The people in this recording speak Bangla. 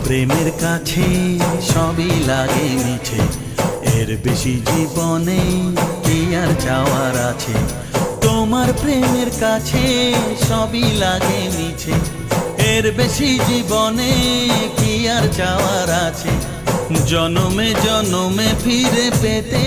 প্রেমের কাছে সবই লাগে মিছে, এর বেশি জীবনে কি আর চাওয়ার আছে। তোমার প্রেমের কাছে সবই লাগে মিছে, এর বেশি জীবনে কি আর চাওয়ার আছে। জনমে জনমে ফিরে পেতে